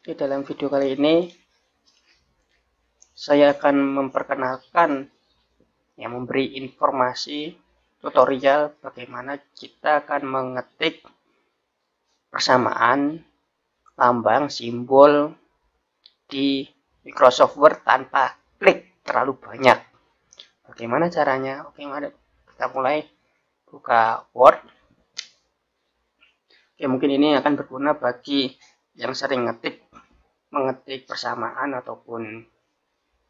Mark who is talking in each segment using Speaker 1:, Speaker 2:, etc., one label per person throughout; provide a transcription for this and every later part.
Speaker 1: Di dalam video kali ini saya akan memperkenalkan memberi informasi tutorial bagaimana kita akan mengetik persamaan lambang simbol di Microsoft Word tanpa klik terlalu banyak. Bagaimana caranya? Oke, mari kita mulai buka Word. Oke, mungkin ini akan berguna bagi yang sering mengetik persamaan ataupun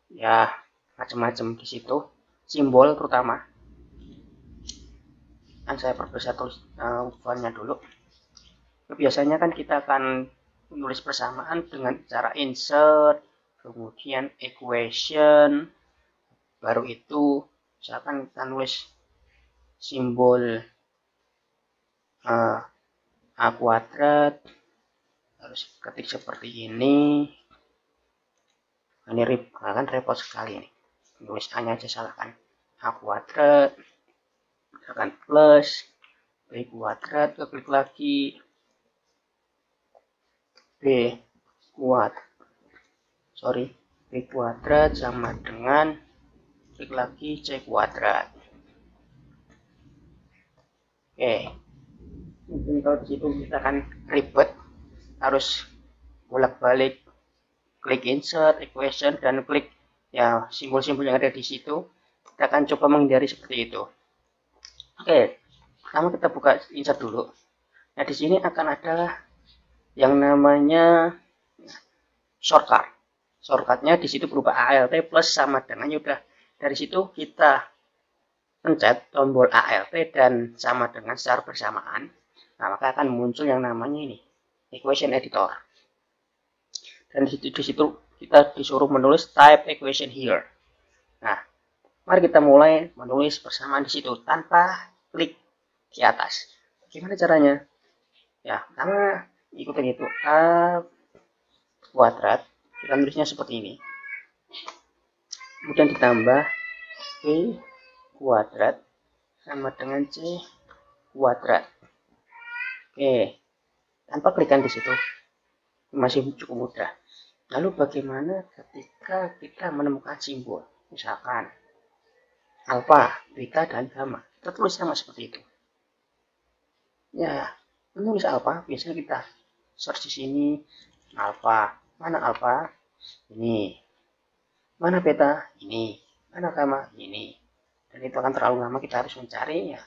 Speaker 1: ya macam-macam di situ, simbol terutama. Kan saya perbesar ukurannya dulu. Biasanya kan kita akan menulis persamaan dengan cara insert, kemudian equation, baru itu misalkan kita nulis simbol A kuadrat, harus ketik seperti ini. Ini kan repot sekali nih, nulis A nya aja salah kan. A kuadrat, misalkan plus B kuadrat, klik lagi B kuadrat sama dengan klik lagi C kuadrat. Oke, mungkin kalau di situ kita akan ribet, harus bolak-balik klik insert, equation, dan klik ya simbol-simbol yang ada di situ. Kita akan coba menghindari seperti itu. Oke, pertama kita buka insert dulu. Nah, di sini akan ada yang namanya shortcut. Shortcutnya di situ berupa ALT plus sama dengan udah dari situ kita pencet tombol ALT dan sama dengan secara bersamaan. Nah, maka akan muncul yang namanya ini equation editor. Dan di situ kita disuruh menulis type equation here. Nah, mari kita mulai menulis persamaan di situ tanpa klik di atas. Gimana caranya? Ya, pertama ikutin itu A kuadrat, kita nulisnya seperti ini. Kemudian ditambah B kuadrat sama dengan C kuadrat. Oke, tanpa klikan di situ masih cukup mudah. Lalu bagaimana ketika kita menemukan simbol, misalkan alfa, beta, dan gamma, kita tulis sama seperti itu. Ya, menulis alfa biasanya kita search di sini alfa, mana alfa? Ini. Mana beta? Ini. Mana gamma? Ini. Dan itu akan terlalu lama, kita harus mencari ya.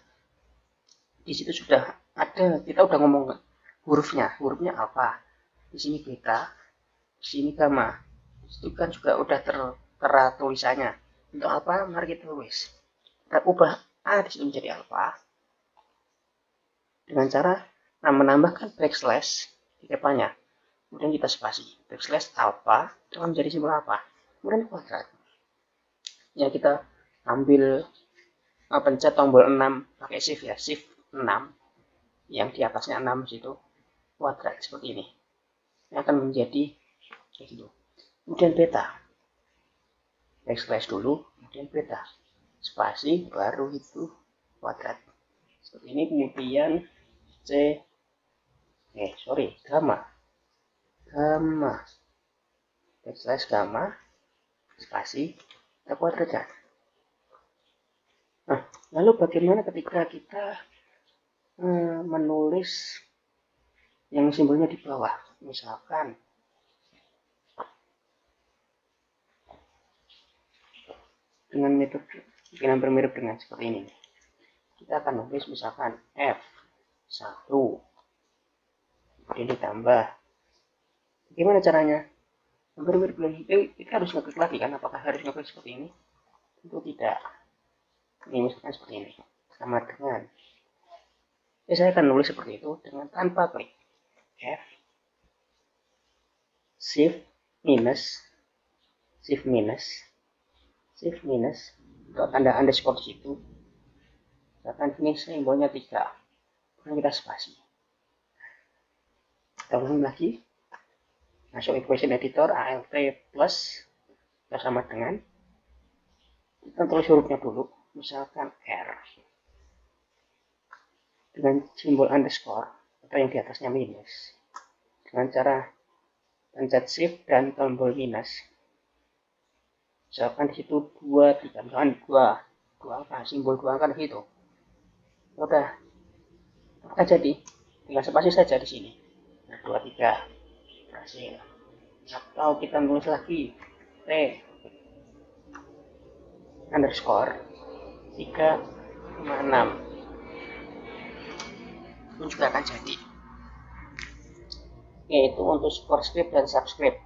Speaker 1: Di situ sudah ada, kita udah ngomong hurufnya alfa. Di sini beta, di sini gamma. Itu kan juga udah tertera tulisannya. Untuk alfa, mari kita tulis. Kita ubah A di situ menjadi alfa dengan cara menambahkan backslash di depannya. Kemudian kita spasi backslash alfa itu akan menjadi simbol apa? Kemudian kuadrat. Ya, kita ambil pencet tombol 6 pakai shift ya, shift 6 yang di atasnya 6 situ kuadrat seperti ini. Ini akan menjadi kayak gitu. Kemudian beta. Backslash dulu, kemudian beta. Spasi baru itu kuadrat. Seperti ini. Kemudian gamma. Backslash gamma, spasi, kita kuadratkan. Nah, lalu bagaimana ketika kita menulis yang simbolnya di bawah, misalkan dengan metode yang hampir mirip dengan seperti ini. Kita akan nulis misalkan F1, kemudian ditambah. Gimana caranya? Hampir mirip lagi. Kita harus ngeklik lagi kan? Apakah harus ngeklik seperti ini? Tentu tidak. Ini misalkan seperti ini. Sama dengan. Saya akan nulis seperti itu dengan tanpa klik. F shift minus atau tanda underscore di situ. Misalkan ini simbolnya 3. Kemudian kita spasi. Kita ulang lagi. Masuk equation editor ALT plus sama dengan kita tulis hurufnya dulu, misalkan R dengan simbol underscore atau yang di atasnya minus dengan cara pencet shift dan tombol minus. Misalkan di situ 2, 3, misalkan 2 angka, simbol 2 angka di situ. Udah, akan jadi tinggal spasi saja di sini. Nah, 2, 3 berhasil. Atau kita tulis lagi T underscore 3, 5, 6 itu juga akan jadi. Yaitu untuk superscript dan subscript.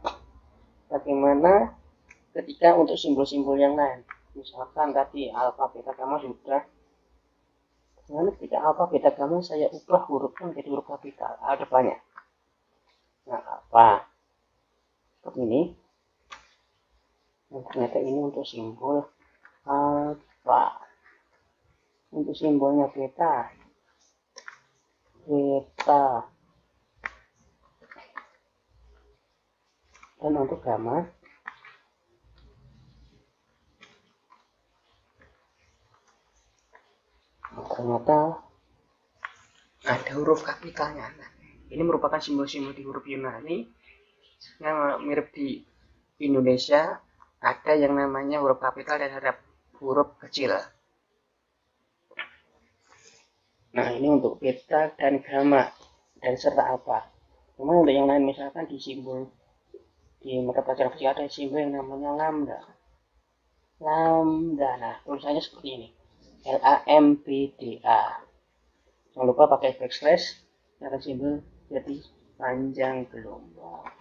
Speaker 1: Bagaimana ketika untuk simbol-simbol yang lain, misalkan tadi alfa beta gamma sudah, bagaimana ketika alfa beta gamma saya ubah hurufnya menjadi huruf kapital depannya. Nah, apa seperti ini. Nah, ternyata ini untuk simbol alfa. Untuk simbolnya beta, dan untuk gamma ternyata ada huruf kapitalnya. Nah, ini merupakan simbol-simbol di huruf Yunani yang mirip di Indonesia. Ada yang namanya huruf kapital dan ada huruf kecil. Nah, ini untuk beta dan gamma dan serta alfa. Cuma untuk yang lain, misalkan di simbol di mata pelajaran fisika ada simbol yang namanya lambda. Nah, tulisannya seperti ini, LAMBDA. Jangan lupa pakai backslash, akan simbol jadi panjang gelombang.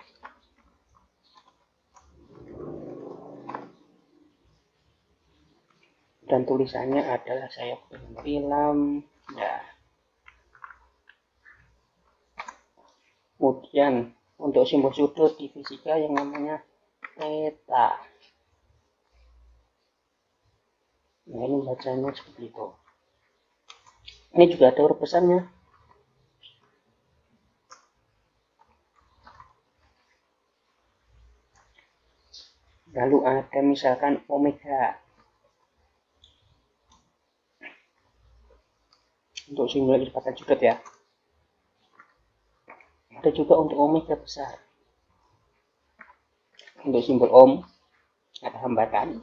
Speaker 1: Dan tulisannya adalah saya beri lambda. Kemudian untuk simbol sudut di fisika yang namanya theta. Nah, ini bacanya seperti itu. Ini juga ada huruf besarnya. Lalu ada misalkan omega. Untuk simbol kecepatan juga ya. Ada juga untuk omega besar. Untuk simbol ohm ada hambatan.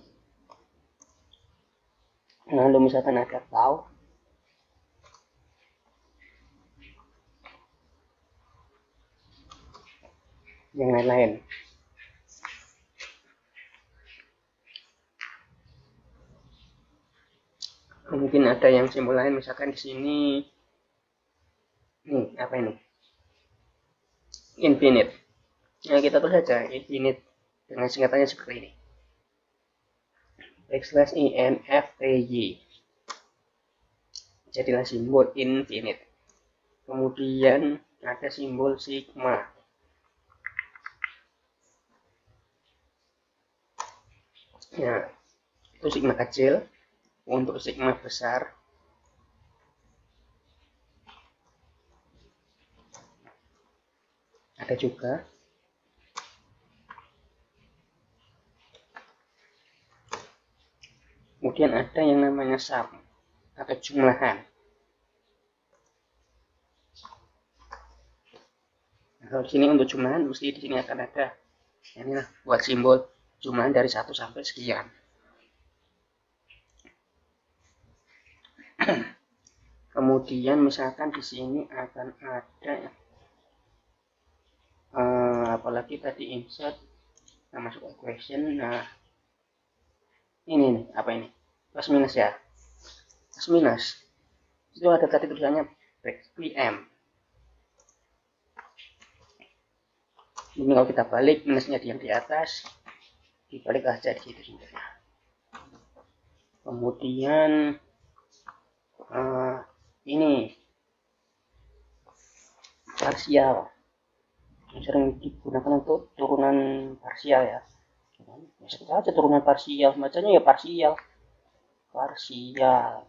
Speaker 1: Lalu misalkan ada tau. Yang lain-lain. Mungkin ada yang simbol lain, misalkan di sini. Nih, apa ini? Infinite. Nah, kita tulis saja infinite dengan singkatannya seperti ini. Backslash INFTY. Jadilah simbol infinite. Kemudian ada simbol sigma. Nah, itu sigma kecil. Untuk sigma besar ada juga. Kemudian ada yang namanya sum atau jumlahan. Nah, kalau di sini untuk jumlahan mesti di sini akan ada inilah buat simbol jumlahan dari 1 sampai sekian. Kemudian misalkan di sini akan ada apalagi tadi insert, nah masuk equation. Nah, ini nih, apa ini? Plus minus ya. Plus minus. Itu ada tadi tulisannya PM. Ini kalau kita balik, minusnya yang di atas, dibalik aja di situ sebenarnya. Kemudian ini parsial yang sering digunakan untuk turunan parsial ya. Sebut saja turunan parsial, bacanya ya parsial. Parsial,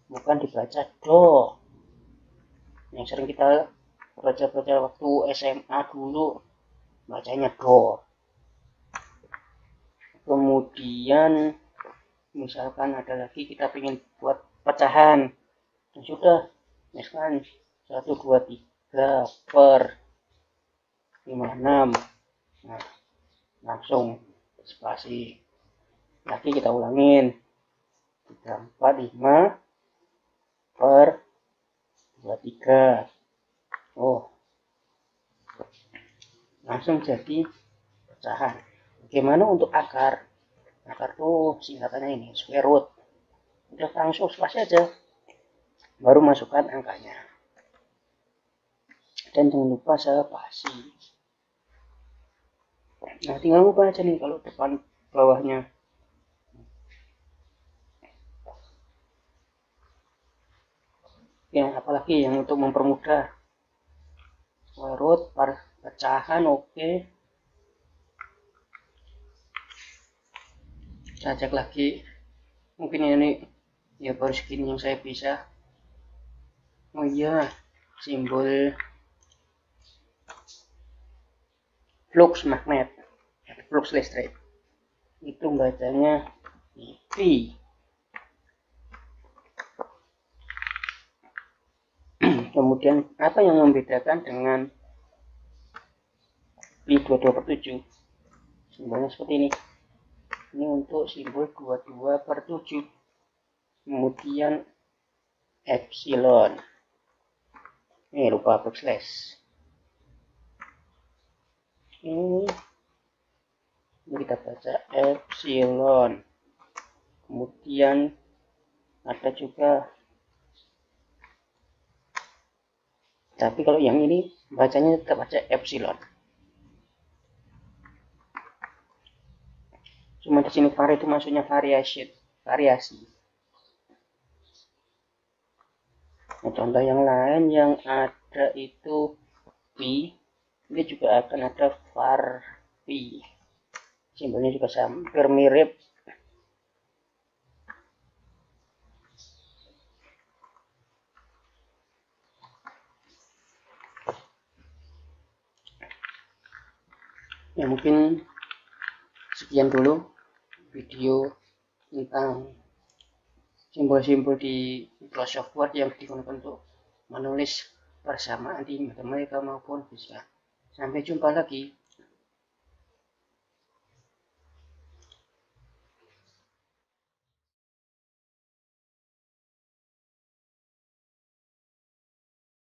Speaker 1: bukan dibaca do. Yang sering kita baca waktu SMA dulu, bacanya do. Kemudian misalkan ada lagi kita ingin buat pecahan, dan sudah misalkan 1, 2, 3 per 5, 6. Nah, langsung spasi lagi, kita ulangin 345 per 23. Oh, langsung jadi pecahan. Bagaimana untuk akar? Akar tuh singkatannya ini, square root. Udah langsung spasi aja, baru masukkan angkanya. Dan jangan lupa spasi. Nah, tinggal ubah aja nih kalau depan bawahnya. Ya, apalagi yang untuk mempermudah, square root per pecahan. Oke, saya cek lagi, mungkin ini ya baru segini yang saya bisa. Oh iya, simbol flux magnet, flux listrik itu bacanya V. Kemudian apa yang membedakan dengan V22/7? Simbolnya seperti ini. Ini untuk simbol 22/7. Kemudian epsilon. Ini lupa backslash. Ini kita baca epsilon. Kemudian ada juga, tapi kalau yang ini bacanya tetap baca epsilon. Cuma di sini var itu maksudnya variasi. Nah, contoh yang lain yang ada itu V, ini juga akan ada var V. Simbolnya juga hampir mirip. Ya, mungkin sekian dulu video tentang simbol-simbol di Microsoft Word yang digunakan untuk menulis persamaan di matematika maupun fisika. Sampai jumpa lagi.